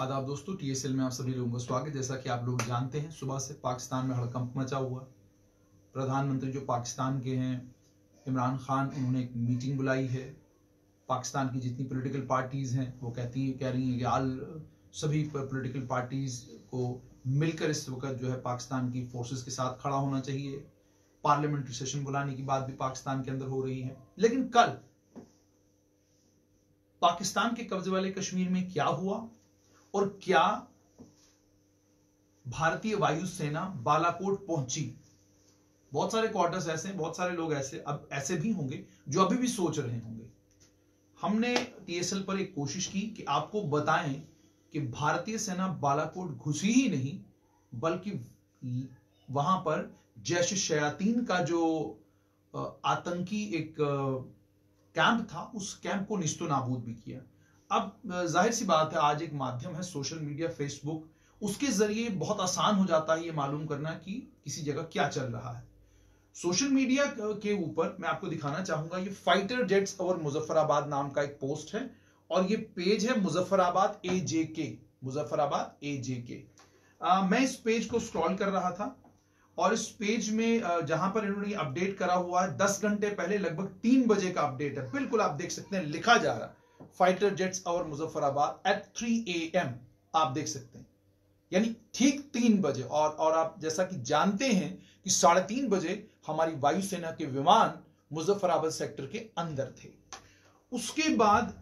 आदाब दोस्तों, टीएसएल में आप सभी लोगों का स्वागत। जैसा कि आप लोग जानते हैं, सुबह से पाकिस्तान में हड़कंप मचा हुआ। प्रधानमंत्री जो पाकिस्तान के हैं इमरान खान, उन्होंने एक मीटिंग बुलाई है। पाकिस्तान की जितनी पॉलिटिकल पार्टीज हैं वो कह रही हैं कि सभी पॉलिटिकल पार्टीज को मिलकर इस वक्त जो है पाकिस्तान की फोर्सेस के साथ खड़ा होना चाहिए। पार्लियामेंट्री सेशन बुलाने की बात भी पाकिस्तान के अंदर हो रही है। लेकिन कल पाकिस्तान के कब्जे वाले कश्मीर में क्या हुआ और क्या भारतीय वायुसेना बालाकोट पहुंची? बहुत सारे क्वार्टर्स ऐसे हैं, बहुत सारे लोग ऐसे भी होंगे जो अभी भी सोच रहे होंगे। हमने टीएसएल पर एक कोशिश की कि आपको बताएं कि भारतीय सेना बालाकोट घुसी ही नहीं, बल्कि वहां पर जैश शयातीन का जो आतंकी एक कैंप था, उस कैंप को निस्तो नाबूद भी किया। अब जाहिर सी बात है, आज एक माध्यम है सोशल मीडिया, फेसबुक, उसके जरिए बहुत आसान हो जाता है ये मालूम करना कि किसी जगह क्या चल रहा है। सोशल मीडिया के ऊपर मैं आपको दिखाना चाहूंगा, ये फाइटर जेट्स ओवर मुजफ्फराबाद नाम का एक पोस्ट है और ये पेज है मुजफ्फराबाद AJK, मुजफ्फराबाद AJK। मैं इस पेज को स्क्रॉल कर रहा था और इस पेज में जहां पर इन्होंने अपडेट करा हुआ है 10 घंटे पहले, लगभग 3 बजे का अपडेट है। बिल्कुल आप देख सकते हैं, लिखा जा रहा है fighter jets over Muzaffarabad at 3 AM। आप देख सकते हैं, यानी ठीक 3 बजे। और आप जैसा कि जानते हैं कि 3:30 बजे हमारी वायुसेना के विमान मुजफ्फराबाद सेक्टर के अंदर थे। उसके बाद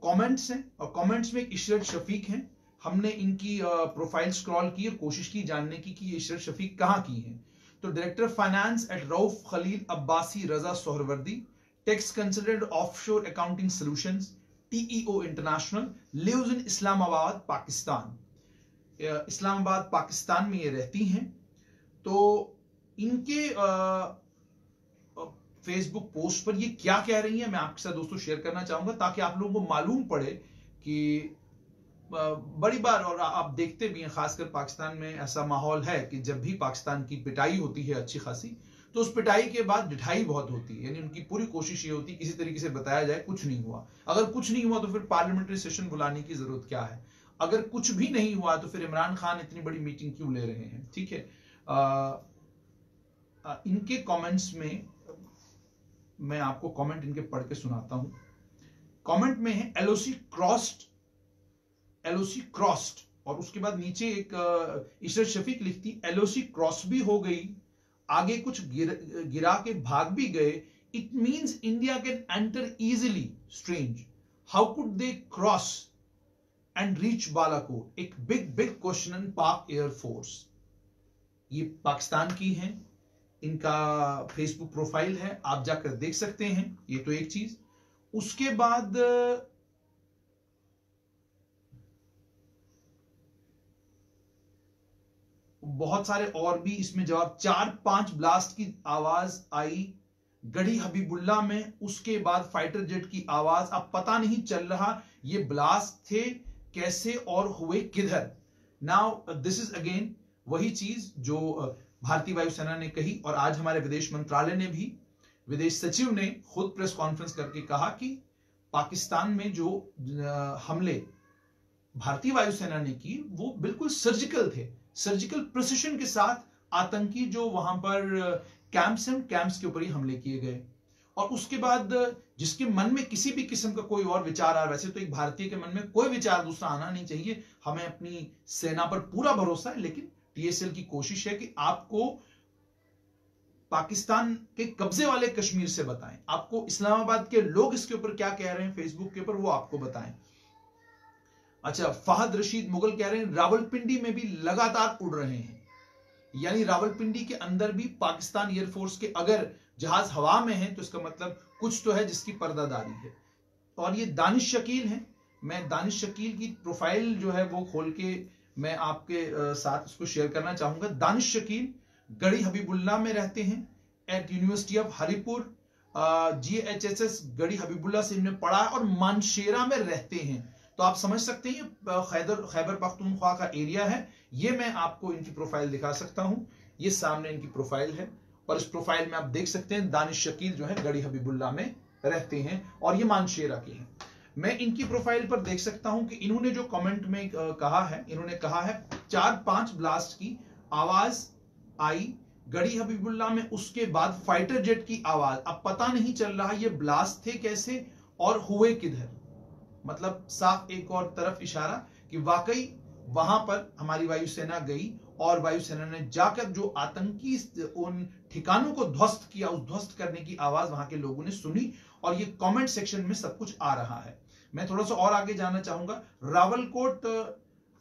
कमेंट्स हैं और कमेंट्स में इशरत शफीक हैं। हमने इनकी प्रोफाइल स्क्रॉल की और कोशिश की जानने की कि ये इशरत शफीक कहां की हैं। तो director finance at Rauf Khalil Abbasi Raza Suhrawardy, tax consultant offshore accounting solutions TEO international, lives in Islamabad Pakistan. Islamabad Pakistan में ये रहती हैं। तो इनके फेसबुक पोस्ट पर ये क्या कह रही हैं, मैं आपके साथ दोस्तों शेयर करना चाहूंगा ताकि आप लोगों को मालूम पड़े कि बड़ी बार, और आप देखते भी हैं खासकर पाकिस्तान में ऐसा माहौल है कि जब भी पाकिस्तान की पिटाई होती है अच्छी खासी, तो उस पिटाई के बाद ढिठाई बहुत होती है। यानी उनकी पूरी कोशिश ये होती है किसी तरीके से बताया जाए कुछ नहीं हुआ। अगर कुछ नहीं हुआ तो फिर पार्लियामेंट्री सेशन बुलाने की जरूरत क्या है? अगर कुछ भी नहीं हुआ तो फिर इमरान खान इतनी बड़ी मीटिंग क्यों ले रहे हैं? ठीक है, इनके कमेंट्स में मैं आपको कमेंट इनके पढ़ के सुनाता हूं। कमेंट में है LOC क्रॉस्ड, और उसके बाद नीचे एक इशरत शफीक लिखती LOC क्रॉस भी हो गई, आगे कुछ गिरा के भाग भी गए। It means India can enter easily, strange, how could they cross and reach Balakot? एक बिग क्वेश्चन इन पाक एयरफोर्स। ये पाकिस्तान की हैं, इनका फेसबुक प्रोफाइल है, आप जाकर देख सकते हैं। ये तो एक चीज। उसके बाद बहुत सारे और भी इसमें जवाब। 4-5 ब्लास्ट की आवाज आई गढ़ी हबीबुल्ला में, उसके बाद फाइटर जेट की आवाज। अब पता नहीं चल रहा ये ब्लास्ट थे कैसे और हुए किधर। नाउ दिस इज अगेन वही चीज जो भारतीय वायुसेना ने कही, और आज हमारे विदेश मंत्रालय ने भी, विदेश सचिव ने खुद प्रेस कॉन्फ्रेंस करके कहा कि पाकिस्तान में जो हमले भारतीय वायुसेना ने की वो बिल्कुल सर्जिकल थे, सर्जिकल प्रिसिशन के साथ आतंकी जो वहां पर कैंप्स हैं, कैंप्स के ऊपर ही हमले किए गए। और उसके बाद जिसके मन में किसी भी किस्म का कोई और विचार आ, वैसे तो एक भारतीय के मन में कोई विचार दूसरा आना नहीं चाहिए, हमें अपनी सेना पर पूरा भरोसा है, लेकिन टीएसएल की कोशिश है कि आपको पाकिस्तान के कब्जे वाले कश्मीर से बताएं, आपको इस्लामाबाद के लोग इसके ऊपर क्या कह रहे हैं फेसबुक के ऊपर वो आपको बताएं। अच्छा, फहद रशीद मुगल कह रहे हैं रावलपिंडी में भी लगातार उड़ रहे हैं, यानी रावलपिंडी के अंदर भी पाकिस्तान एयरफोर्स के अगर जहाज हवा में है तो इसका मतलब कुछ तो है जिसकी पर्दादारी है। और ये दानिश शकील हैं, मैं दानिश शकील की प्रोफाइल जो है वो खोल के मैं आपके साथ इसको शेयर करना चाहूंगा। दानिश शकील गढ़ी हबीबुल्ला में रहते हैं, at university of Haripur, GHSS Garhi Habibullah से इन्होंने पढ़ा और मानशेरा में रहते हैं। तो आप समझ सकते हैं खैबर पख्तूनख्वा का एरिया है। ये मैं आपको इनकी प्रोफाइल दिखा सकता हूं, ये सामने इनकी प्रोफाइल है और इस प्रोफाइल में आप देख सकते हैं दानिश शकील जो है गढ़ी हबीबुल्ला में रहते हैं और ये मानशेरा के हैं। मैं इनकी प्रोफाइल पर देख सकता हूं कि इन्होंने जो कमेंट में कहा है, इन्होंने कहा है 4-5 ब्लास्ट की आवाज आई गढ़ी हबीबुल्लाह में, उसके बाद फाइटर जेट की आवाज। अब पता नहीं चल रहा ये ब्लास्ट थे कैसे और हुए किधर। मतलब साफ एक और तरफ इशारा कि वाकई वहां पर हमारी वायुसेना गई और वायुसेना ने जाकर जो आतंकी उन ठिकानों को ध्वस्त किया, उस ध्वस्त करने की आवाज वहां के लोगों ने सुनी और ये कमेंट सेक्शन में सब कुछ आ रहा है। मैं थोड़ा सा और आगे जाना चाहूंगा।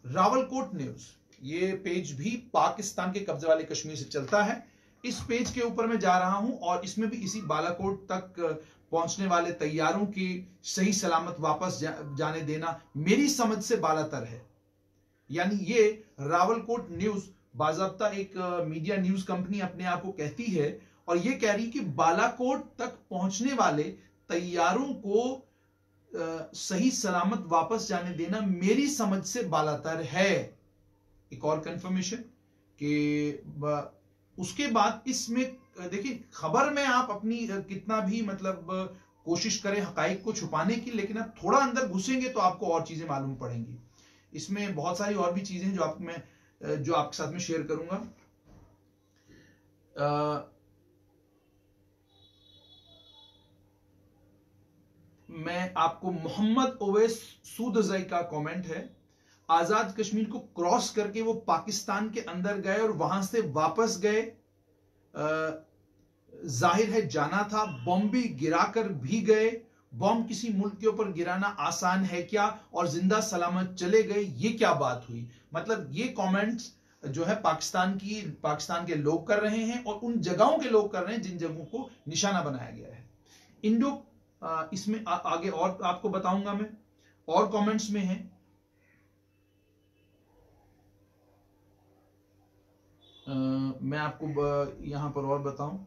रावलकोट न्यूज, ये पेज भी पाकिस्तान के कब्जे वाले कश्मीर से चलता है। इस पेज के ऊपर मैं जा रहा हूं और इसमें भी इसी बालाकोट तक पहुंचने वाले तैयारों की सही सलामत वापस जाने देना मेरी समझ से बालातर है। यानी ये रावलकोट न्यूज बाजाब्ता एक मीडिया न्यूज कंपनी अपने आप को कहती है और ये कह रही कि बालाकोट तक पहुंचने वाले तैयारों को सही सलामत वापस जाने देना मेरी समझ से बालातर है। एक और कंफर्मेशन कि उसके बाद इसमें देखिए, खबर में आप अपनी कितना भी मतलब कोशिश करें हकाइक को छुपाने की, लेकिन आप थोड़ा अंदर घुसेंगे तो आपको और चीजें मालूम पड़ेंगी। इसमें बहुत सारी और भी चीजें हैं जो आपके साथ में शेयर करूंगा। मैं आपको मोहम्मद ओवैस सूदजई का कमेंट है, आजाद कश्मीर को क्रॉस करके वो पाकिस्तान के अंदर गए और वहां से वापस गए, जाहिर है जाना था, बॉम्ब भी गिराकर भी गए। बॉम्ब किसी मुल्क के ऊपर गिराना आसान है क्या, और जिंदा सलामत चले गए, ये क्या बात हुई। मतलब ये कमेंट्स जो है पाकिस्तान के लोग कर रहे हैं और उन जगहों के लोग कर रहे हैं जिन जगहों को निशाना बनाया गया है। इसमें आगे और आपको बताऊंगा मैं, और कमेंट्स में है। मैं आपको यहां पर और बताऊं,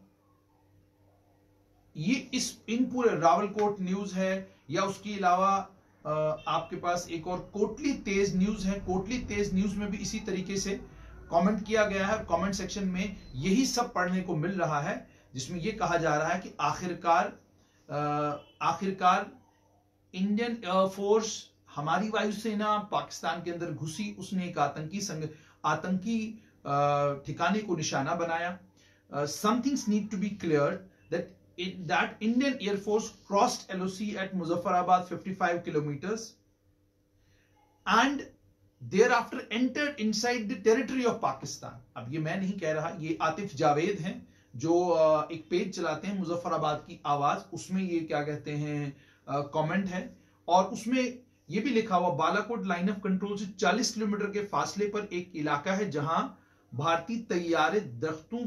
ये इन पूरे रावलकोट न्यूज है या उसके अलावा आपके पास एक और कोटली तेज न्यूज है। कोटली तेज न्यूज में भी इसी तरीके से कमेंट किया गया है। कमेंट सेक्शन में यही सब पढ़ने को मिल रहा है, जिसमें यह कहा जा रहा है कि आखिरकार इंडियन एयरफोर्स, हमारी वायुसेना पाकिस्तान के अंदर घुसी, उसने एक आतंकी ठिकाने को निशाना बनाया। Some things need to be cleared that Indian Air Force crossed LOC at Muzaffarabad 55 kilometers and thereafter entered inside the territory of Pakistan। अब ये मैं नहीं कह रहा, ये आतिफ जावेद हैं जो एक पेज चलाते हैं मुजफ्फराबाद की आवाज, उसमें ये क्या कहते हैं कमेंट है। और उसमें ये भी लिखा हुआ, बालाकोट लाइन ऑफ कंट्रोल से 40 किलोमीटर के फासले पर एक इलाका है जहां भारतीय तैयारे दरख्तों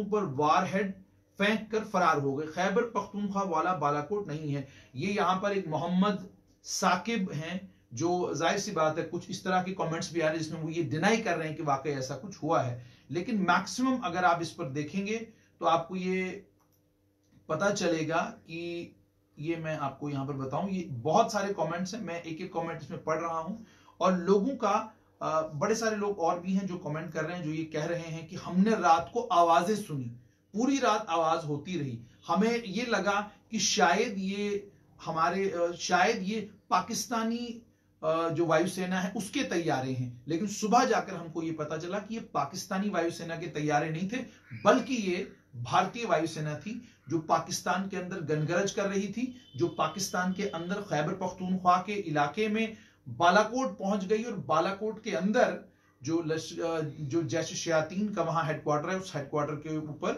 पर वारहेड फेंक कर फरार हो गए। खैबर पख्तूनख्वा वाला बालाकोट नहीं है। ये यहां पर एक मोहम्मद साकिब हैं जो जाहिर सी बात है कुछ इस तरह के कमेंट्स भी आ रहे हैं जिसमें वो ये डिनाई कर रहे हैं कि वाकई ऐसा कुछ हुआ है। लेकिन मैक्सिमम अगर आप इस पर देखेंगे तो आपको ये पता चलेगा कि ये मैं आपको यहां पर बताऊं, ये बहुत सारे कमेंट्स हैं, मैं एक एक कमेंट इसमें पढ़ रहा हूं और लोगों का बड़े सारे लोग और भी हैं जो कमेंट कर रहे हैं, जो ये कह रहे हैं कि हमने रात को आवाजें सुनी, पूरी रात आवाज होती रही, हमें ये लगा कि शायद ये पाकिस्तानी जो वायुसेना है उसके तैयारे हैं, लेकिन सुबह जाकर हमको ये पता चला कि ये पाकिस्तानी वायुसेना के तैयारे नहीं थे, बल्कि ये भारतीय वायुसेना थी जो पाकिस्तान के अंदर गनगरज कर रही थी, जो पाकिस्तान के अंदर खैबर पख्तूनख्वा के इलाके में बालाकोट पहुंच गई और बालाकोट के अंदर जो जैश शयातीन का वहां हेडक्वार्टर है, उस हेडक्वार्टर के ऊपर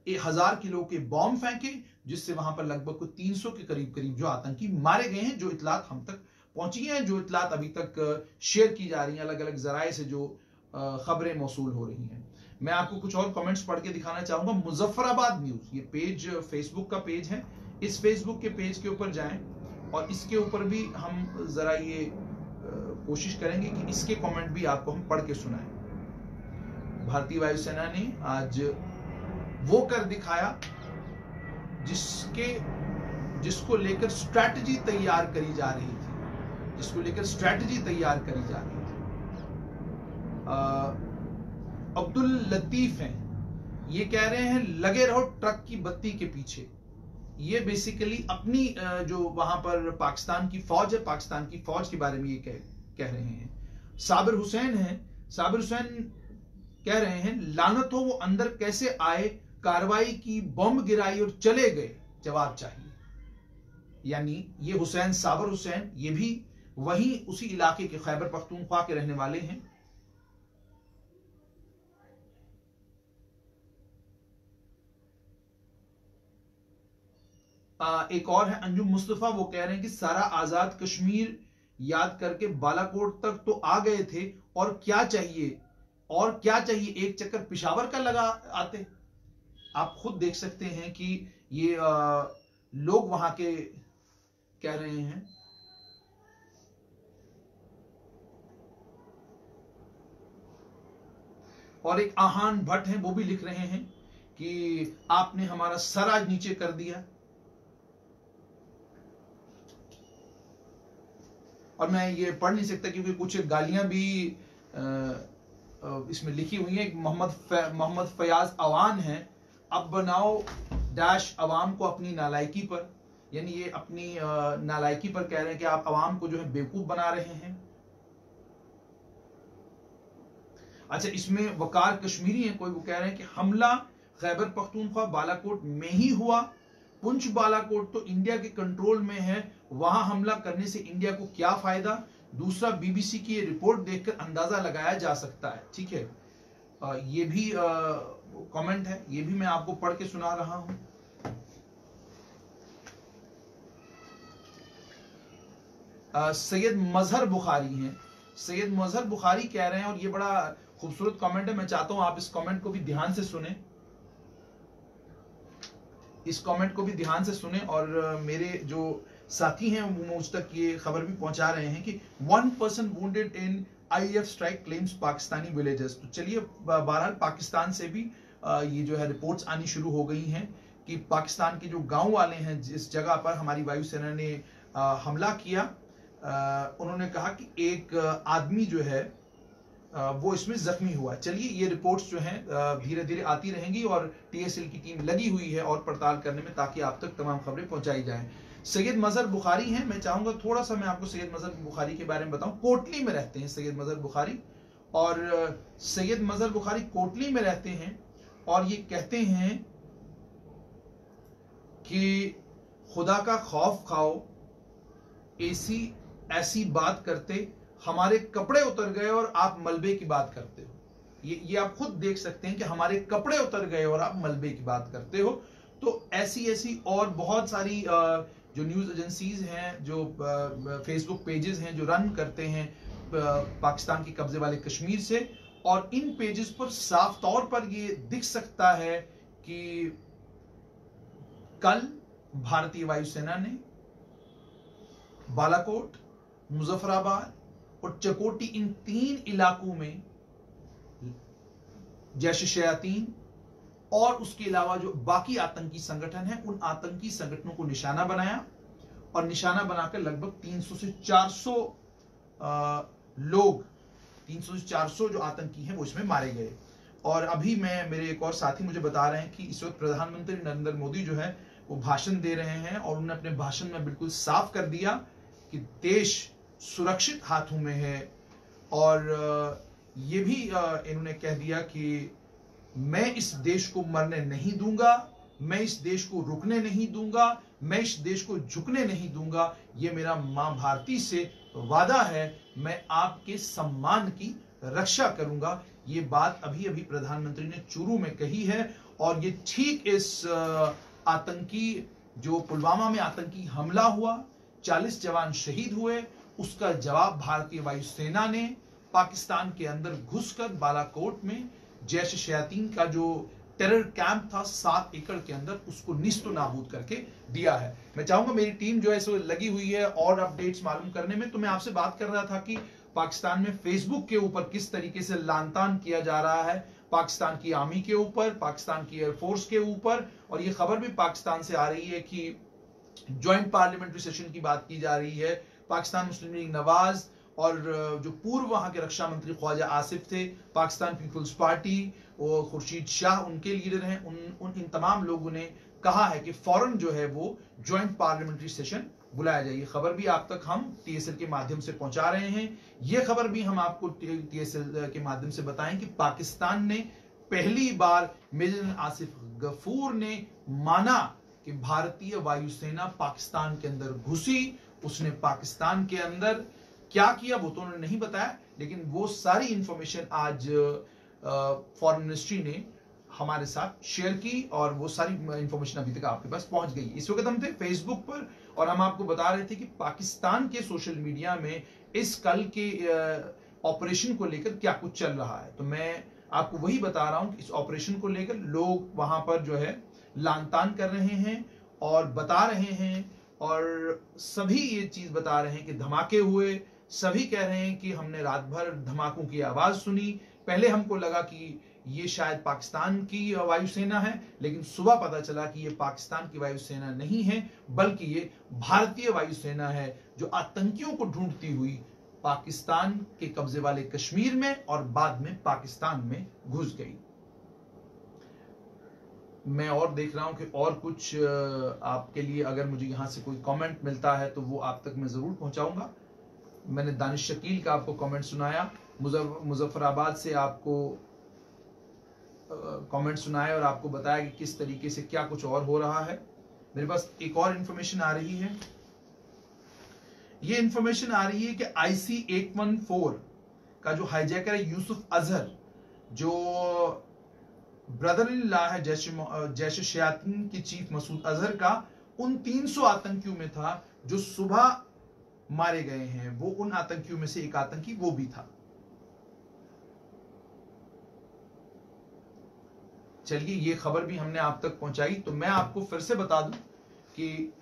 1000 किलो के बॉम्ब फेंके, जिससे वहां पर लगभग 300 के करीब जो आतंकी मारे गए हैं, जो इतलात हम तक पहुंची हैं, जो इतलात अभी तक शेयर की जा रही हैं अलग अलग जराए से, जो खबरें मौसूल हो रही हैं। मैं आपको कुछ और कमेंट्स पढ़ के दिखाना चाहूंगा। मुजफ्फराबाद न्यूज, ये पेज फेसबुक का पेज है, इस फेसबुक के पेज के ऊपर जाएं और इसके ऊपर भी हम जरा ये कोशिश करेंगे कि इसके कमेंट भी आपको हम पढ़ के सुनाएं। भारतीय वायुसेना ने आज वो कर दिखाया जिसको लेकर स्ट्रैटेजी तैयार करी जा रही थी, अब्दुल लतीफ हैं, ये कह रहे हैं लगे रहो ट्रक की बत्ती के पीछे। ये बेसिकली अपनी जो वहां पर पाकिस्तान की फौज है, पाकिस्तान की फौज के बारे में ये कह रहे हैं। साबिर हुसैन है, साबिर हुसैन कह रहे हैं लानत हो वो अंदर कैसे आए, कार्रवाई की, बम गिराई और चले गए, जवाब चाहिए। यानी ये हुसैन, साबिर हुसैन, ये भी वही उसी इलाके के खैबर पख्तूनख्वा के रहने वाले हैं। एक और है अंजुम मुस्तफा, वो कह रहे हैं कि सारा आजाद कश्मीर याद करके बालाकोट तक तो आ गए थे, और क्या चाहिए, और क्या चाहिए, एक चक्कर पिशावर का लगा आते। आप खुद देख सकते हैं कि ये लोग वहां के कह रहे हैं। और एक आहान भट्ट हैं, वो भी लिख रहे हैं कि आपने हमारा सर आज नीचे कर दिया। और मैं ये पढ़ नहीं सकता क्योंकि कुछ गालियां भी इसमें लिखी हुई हैं। मोहम्मद फयाज अवान है, अब बनाओ डैश अवाम को अपनी नालायकी पर, यानी ये अपनी नालायकी पर कह रहे हैं कि आप अवाम को जो है बेवकूफ बना रहे हैं। अच्छा, इसमें वकार कश्मीरी है कोई, वो कह रहे हैं कि हमला खैबर पख्तूनख्वा बालाकोट में ही हुआ, पुंछ बालाकोट तो इंडिया के कंट्रोल में है, वहां हमला करने से इंडिया को क्या फायदा। दूसरा, बीबीसी की ये रिपोर्ट देखकर अंदाजा लगाया जा सकता है। ठीक है, ये भी कमेंट है, ये भी मैं आपको पढ़ के सुना रहा हूं। सैयद मजहर बुखारी हैं, सैयद मजहर बुखारी कह रहे हैं, और ये बड़ा खूबसूरत कमेंट है, मैं चाहता हूं आप इस कमेंट को भी ध्यान से सुने, इस कमेंट को भी ध्यान से सुने। और मेरे जो साथी हैं वो मुझ तक ये खबर भी पहुंचा रहे हैं कि 1 person wounded in if strike claims Pakistani villages. तो चलिए, बहरहाल पाकिस्तान से भी ये जो है रिपोर्ट्स आनी शुरू हो गई हैं कि पाकिस्तान के जो गांव वाले हैं, जिस जगह पर हमारी वायुसेना ने हमला किया, उन्होंने कहा कि एक आदमी जो है वो इसमें जख्मी हुआ। चलिए, ये रिपोर्ट्स जो हैं धीरे धीरे आती रहेंगी और टीएसएल की टीम लगी हुई है और पड़ताल करने में, ताकि आप तक तमाम खबरें पहुंचाई जाएं। सैयद मजहर बुखारी हैं, मैं चाहूंगा थोड़ा सा मैं आपको सैयद मजहर बुखारी के बारे में बताऊं। कोटली में रहते हैं सैयद मजहर बुखारी, और सैयद मजहर बुखारी कोटली में रहते हैं, और ये कहते हैं कि खुदा का खौफ खाओ, ऐसी बात करते, हमारे कपड़े उतर गए और आप मलबे की बात करते हो। ये आप खुद देख सकते हैं कि हमारे कपड़े उतर गए और आप मलबे की बात करते हो। तो ऐसी और बहुत सारी जो न्यूज एजेंसीज हैं, जो फेसबुक पेजेस हैं जो रन करते हैं पाकिस्तान के कब्जे वाले कश्मीर से, और इन पेजेस पर साफ तौर पर ये दिख सकता है कि कल भारतीय वायुसेना ने बालाकोट, मुजफ्फराबाद और चकोटी, इन 3 इलाकों में जैश शयातीन और उसके अलावा जो बाकी आतंकी संगठन हैं, उन आतंकी संगठनों को निशाना बनाया, और निशाना बनाकर लगभग 300 से 400 लोग, 300 से 400 जो आतंकी हैं वो इसमें मारे गए। और अभी मेरे एक और साथी मुझे बता रहे हैं कि इस वक्त प्रधानमंत्री नरेंद्र मोदी जो है वो भाषण दे रहे हैं, और उन्होंने अपने भाषण में बिल्कुल साफ कर दिया कि देश सुरक्षित हाथों में है। और ये भी इन्होंने कह दिया कि मैं इस देश को मरने नहीं दूंगा, मैं इस देश को रुकने नहीं दूंगा, मैं इस देश को झुकने नहीं दूंगा, ये मेरा मां भारती से वादा है, मैं आपके सम्मान की रक्षा करूंगा। ये बात अभी अभी प्रधानमंत्री ने चूरू में कही है, और ये ठीक इस आतंकी, जो पुलवामा में आतंकी हमला हुआ, 40 जवान शहीद हुए, उसका जवाब भारतीय वायुसेना ने पाकिस्तान के अंदर घुसकर बालाकोट में जैश शयातीन का जो टेरर कैंप था 7 एकड़ के अंदर, उसको निस्तो नाबूद करके दिया है। मैं चाहूंगा, मेरी टीम जो है सो लगी हुई है और अपडेट्स मालूम करने में। तो मैं आपसे बात कर रहा था कि पाकिस्तान में फेसबुक के ऊपर किस तरीके से लानतान किया जा रहा है, पाकिस्तान की आर्मी के ऊपर, पाकिस्तान की एयरफोर्स के ऊपर। और ये खबर भी पाकिस्तान से आ रही है कि ज्वाइंट पार्लियामेंट्री सेशन की बात की जा रही है। पाकिस्तान मुस्लिम लीग नवाज और जो पूर्व वहां के रक्षा मंत्री ख्वाजा आसिफ थे, पाकिस्तान पीपल्स पार्टी और खुर्शीद शाह उनके लीडर हैं, इन तमाम लोगों ने कहा है कि फौरन जो है वो ज्वाइंट पार्लियामेंट्री सेशन बुलाया जाए। ये खबर भी आप तक हम टीएसएल के माध्यम से पहुंचा रहे हैं। ये खबर भी हम आपको टीएसएल के माध्यम से बताएं कि पाकिस्तान ने पहली बार मेजर आसिफ गफूर ने माना कि भारतीय वायुसेना पाकिस्तान के अंदर घुसी। उसने पाकिस्तान के अंदर क्या किया वो तो उन्होंने नहीं बताया, लेकिन वो सारी इंफॉर्मेशन आज फॉरेन मिनिस्ट्री ने हमारे साथ शेयर की और वो सारी इंफॉर्मेशन अभी तक आपके पास पहुंच गई। इस वक्त हम थे फेसबुक पर और हम आपको बता रहे थे कि पाकिस्तान के सोशल मीडिया में इस कल के ऑपरेशन को लेकर क्या कुछ चल रहा है। तो मैं आपको वही बता रहा हूं कि इस ऑपरेशन को लेकर लोग वहां पर जो है लानतान कर रहे हैं और बता रहे हैं, और सभी ये चीज बता रहे हैं कि धमाके हुए। सभी कह रहे हैं कि हमने रात भर धमाकों की आवाज सुनी। पहले हमको लगा कि ये शायद पाकिस्तान की वायुसेना है, लेकिन सुबह पता चला कि ये पाकिस्तान की वायुसेना नहीं है, बल्कि ये भारतीय वायुसेना है जो आतंकियों को ढूंढती हुई पाकिस्तान के कब्जे वाले कश्मीर में और बाद में पाकिस्तान में घुस गई। मैं और देख रहा हूं कि और कुछ आपके लिए अगर मुझे यहां से कोई कमेंट मिलता है तो वो आप तक मैं जरूर पहुंचाऊंगा। मैंने दानिश शकील का आपको कमेंट सुनाया, मुजफ्फराबाद से आपको कमेंट सुनाया और आपको बताया कि किस तरीके से क्या कुछ और हो रहा है। मेरे पास एक और इंफॉर्मेशन आ रही है। ये इंफॉर्मेशन आ रही है कि IC-814 का जो हाईजैकर है यूसुफ अजहर, जो ब्रदर इन लॉ है जैश शयातीन की चीफ मसूद अजहर का, उन 300 आतंकियों में था जो सुबह मारे गए हैं। वो उन आतंकियों में से एक आतंकी वो भी था। चलिए ये खबर भी हमने आप तक पहुंचाई। तो मैं आपको फिर से बता दूं कि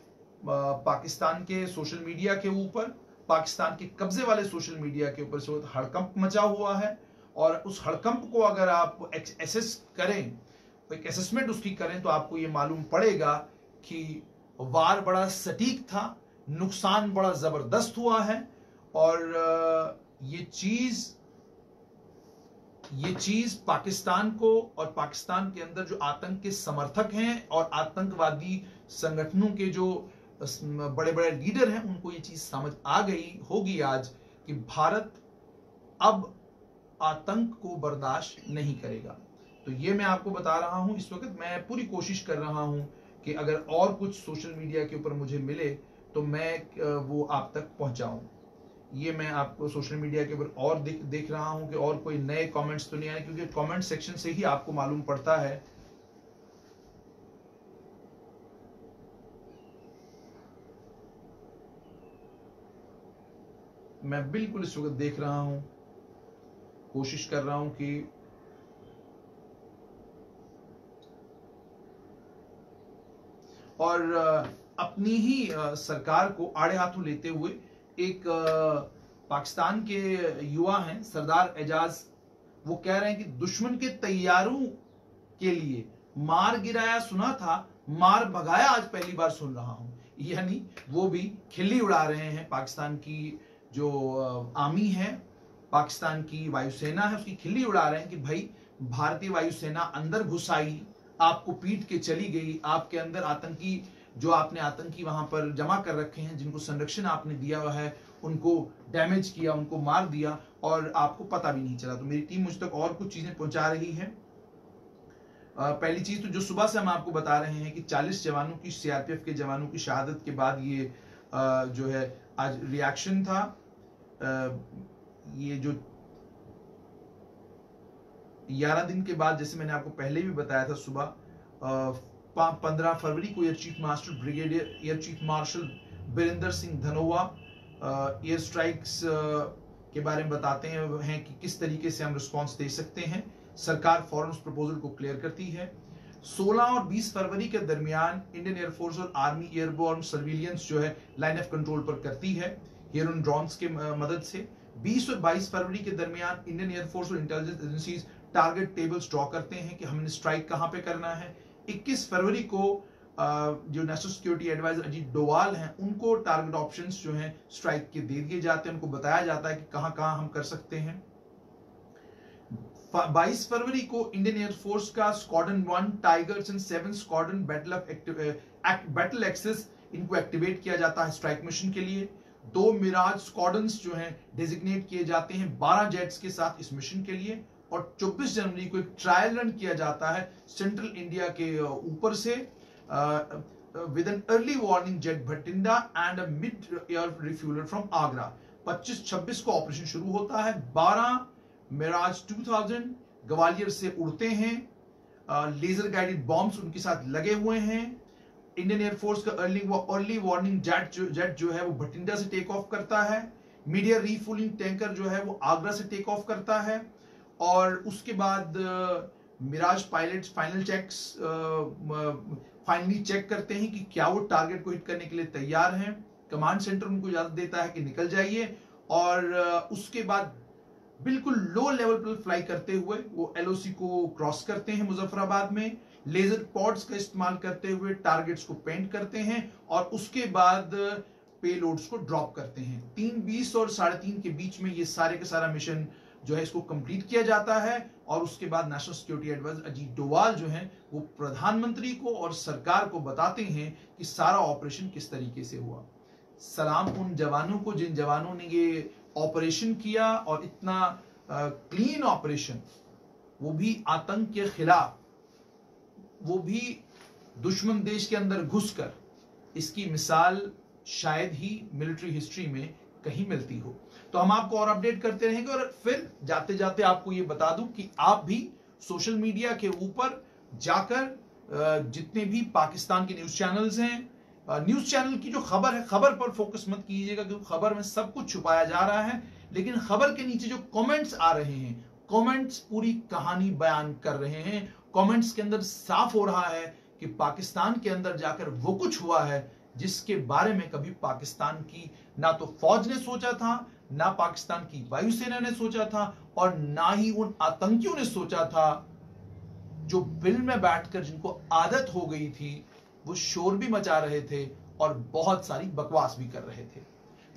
पाकिस्तान के सोशल मीडिया के ऊपर, पाकिस्तान के कब्जे वाले सोशल मीडिया के ऊपर से हड़कंप मचा हुआ है, और उस हड़कंप को अगर आप एसेस करें, एक असेसमेंट उसकी करें, तो आपको ये मालूम पड़ेगा कि वार बड़ा सटीक था, नुकसान बड़ा जबरदस्त हुआ है, और ये चीज पाकिस्तान को और पाकिस्तान के अंदर जो आतंक के समर्थक हैं और आतंकवादी संगठनों के जो बड़े बड़े लीडर हैं, उनको ये चीज समझ आ गई होगी आज कि भारत अब आतंक को बर्दाश्त नहीं करेगा। तो ये मैं आपको बता रहा हूं। इस वक्त मैं पूरी कोशिश कर रहा हूं कि अगर और कुछ सोशल मीडिया के ऊपर मुझे मिले तो मैं वो आप तक पहुंचाऊं। ये मैं आपको सोशल मीडिया के ऊपर और देख रहा हूं कि और कोई नए कमेंट्स तो नहीं आए, क्योंकि कमेंट सेक्शन से ही आपको मालूम पड़ता है। मैं बिल्कुल इस वक्त देख रहा हूं, कोशिश कर रहा हूं कि और अपनी ही सरकार को आड़े हाथों लेते हुए एक पाकिस्तान के युवा हैं सरदार एजाज, वो कह रहे हैं कि दुश्मन के तैयारों के लिए मार गिराया सुना था, मार भगाया आज पहली बार सुन रहा हूं। यानी वो भी खिल्ली उड़ा रहे हैं। पाकिस्तान की जो आर्मी है, पाकिस्तान की वायुसेना है, उसकी खिल्ली उड़ा रहे हैं कि भाई भारतीय वायुसेना अंदर घुस आई, आपको पीट के चली गई, आपके अंदर आतंकी जो आपने आतंकी वहां पर जमा कर रखे हैं, जिनको संरक्षण आपने दिया हुआ है, उनको डैमेज किया, उनको मार दिया और आपको पता भी नहीं चला। तो मेरी टीम मुझ तक और कुछ चीजें पहुंचा रही है। पहली चीज तो जो सुबह से हम आपको बता रहे हैं कि 40 जवानों की, सीआरपीएफ के जवानों की शहादत के बाद ये जो है आज रिएक्शन था। ये जो 11 दिन के बाद, जैसे मैंने आपको पहले भी बताया था, सुबह 15 फरवरी को air chief master brigadier air chief marshal Birender Singh Dhanoa air strikes के बारे में बताते हैं कि किस तरीके से हम रिस्पांस दे सकते हैं। सरकार फौरन उस प्रपोजल को क्लियर करती है। 16 और 20 फरवरी के दरमियान इंडियन एयरफोर्स और आर्मी एयरबोर्न सर्विलियंस जो है लाइन ऑफ कंट्रोल पर करती है हेरोन ड्रोन्स के मदद से। 20 और 22 फरवरी के दरमियान इंडियन एयरफोर्स और intelligence agencies target tables draw करते हैं कि हमने स्ट्राइक कहां पे करना है। 21 फरवरी को जो national security adviser Ajit Doval हैं, उनको टारगेट ऑप्शंस जो हैं स्ट्राइक के दे दिए जाते हैं, उनको बताया जाता है कि कहां कहां हम कर सकते हैं। 22 फरवरी को इंडियन एयरफोर्स का squadron 1 tigers and 7 squadron battle axes इनको एक्टिवेट किया जाता है स्ट्राइक मिशन के लिए। 2 मिराज स्क्वाड्रन्स जो हैं डेजिग्नेट किए जाते हैं 12 जेट्स के साथ इस मिशन के लिए। और 24 जनवरी को एक ट्रायल रन किया जाता है सेंट्रल इंडिया के ऊपर से with an early warning jet Bathinda and a mid air refueller from Agra. 25-26 को ऑपरेशन शुरू होता है। 12 मिराज 2000 ग्वालियर से उड़ते हैं। लेजर गाइडेड बॉम्ब्स उनके साथ लगे हुए हैं। इंडियन एयरफोर्स का अर्ली वार्निंग जेट जो है वो भटिंडा से टेक ऑफ करता है। मीडिया रीफुलिंग टैंकर जो है वो आगरा से टेक ऑफ करता है। और उसके बाद मिराज पायलट्स फाइनली चेक करते हैं कि क्या वो टारगेट को हिट करने के लिए तैयार हैं। कमांड सेंटर उनको इजाजत देता है कि निकल जाइए। और उसके बाद बिल्कुल लो लेवल पर फ्लाई करते हुए वो एलओसी को क्रॉस करते हैं मुजफ्फराबाद में। लेजर पॉड्स का इस्तेमाल करते हुए टारगेट्स को पेंट करते हैं और उसके बाद पेलोड्स को ड्रॉप करते हैं। 3:20 और 3:30 के बीच में ये सारे का सारा मिशन जो है इसको कंप्लीट किया जाता है। और उसके बाद national security adviser Ajit Doval जो हैं वो प्रधानमंत्री को और सरकार को बताते हैं कि सारा ऑपरेशन किस तरीके से हुआ। सलाम उन जवानों को जिन जवानों ने ये ऑपरेशन किया और इतना क्लीन ऑपरेशन, वो भी आतंक के खिलाफ, वो भी दुश्मन देश के अंदर घुसकर। इसकी मिसाल शायद ही मिलिट्री हिस्ट्री में कहीं मिलती हो। तो हम आपको और अपडेट करते रहेंगे। और फिर जाते जाते आपको ये बता दूं कि आप भी सोशल मीडिया के ऊपर जाकर जितने भी पाकिस्तान के न्यूज चैनल्स हैं, न्यूज चैनल की जो खबर है, खबर पर फोकस मत कीजिएगा क्योंकि खबर में सब कुछ छुपाया जा रहा है। लेकिन खबर के नीचे जो कमेंट्स आ रहे हैं, कमेंट्स पूरी कहानी बयान कर रहे हैं। कमेंट्स के अंदर साफ हो रहा है कि पाकिस्तान के अंदर जाकर वो कुछ हुआ है जिसके बारे में कभी पाकिस्तान की ना तो फौज ने सोचा था, ना पाकिस्तान की वायुसेना ने सोचा था, और ना ही उन आतंकियों ने सोचा था जो बिल में बैठकर जिनको आदत हो गई थी वो शोर भी मचा रहे थे और बहुत सारी बकवास भी कर रहे थे।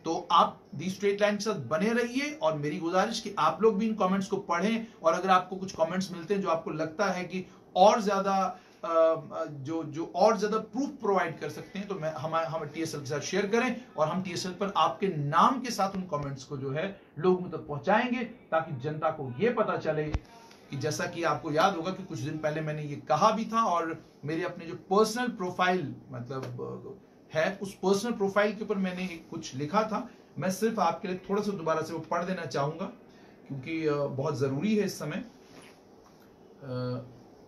तो आप दी स्ट्रेट लाइन के साथ बने रहिए और मेरी गुजारिश कि आप लोग भी इन कमेंट्स को पढ़ें। और अगर आपको कुछ कमेंट्स मिलते हैं जो आपको लगता है कि और ज्यादा जो और ज्यादा प्रूफ प्रोवाइड कर सकते हैं तो हम टीएसएल के साथ शेयर करें और हम टीएसएल पर आपके नाम के साथ उन कमेंट्स को जो है लोगों तक पहुंचाएंगे ताकि जनता को यह पता चले कि जैसा कि आपको याद होगा कि कुछ दिन पहले मैंने ये कहा भी था और मेरे अपने जो पर्सनल प्रोफाइल मतलब है उस पर्सनल प्रोफाइल के ऊपर मैंने कुछ लिखा था। मैं सिर्फ आपके लिए थोड़ा सा दोबारा से वो पढ़ देना चाहूंगा क्योंकि बहुत जरूरी है इस समय।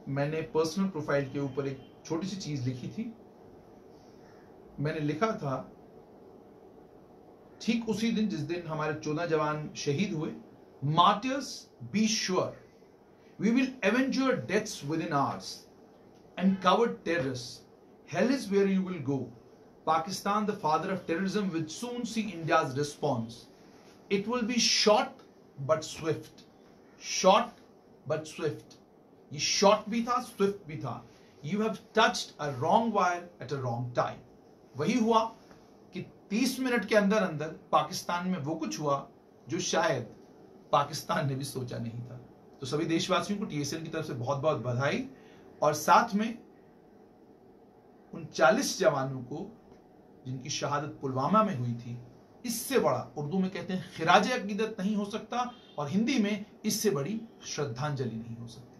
मैंने पर्सनल प्रोफाइल के ऊपर एक छोटी सी चीज लिखी थी। मैंने लिखा था ठीक उसी दिन जिस दिन हमारे 14 जवान शहीद हुए, martyrs be sure we will avenge your deaths within hours and coward terrorist, hell is where you will go. Pakistan, the father of terrorism, will soon see India's response. It will be short but swift. Short but swift. ये short भी था, swift भी था. You have touched a wrong wire at a wrong time. वही हुआ कि 30 minute के अंदर अंदर पाकिस्तान में वो कुछ हुआ जो शायद पाकिस्तान ने भी सोचा नहीं था। तो सभी देशवासियों को टीएसएल की तरफ से बहुत बहुत बधाई और साथ में उन 40 जवानों को जिनकी शहादत पुलवामा में हुई थी, इससे बड़ा, उर्दू में कहते हैं खिराज अकीदत नहीं हो सकता और हिंदी में इससे बड़ी श्रद्धांजलि नहीं हो सकती।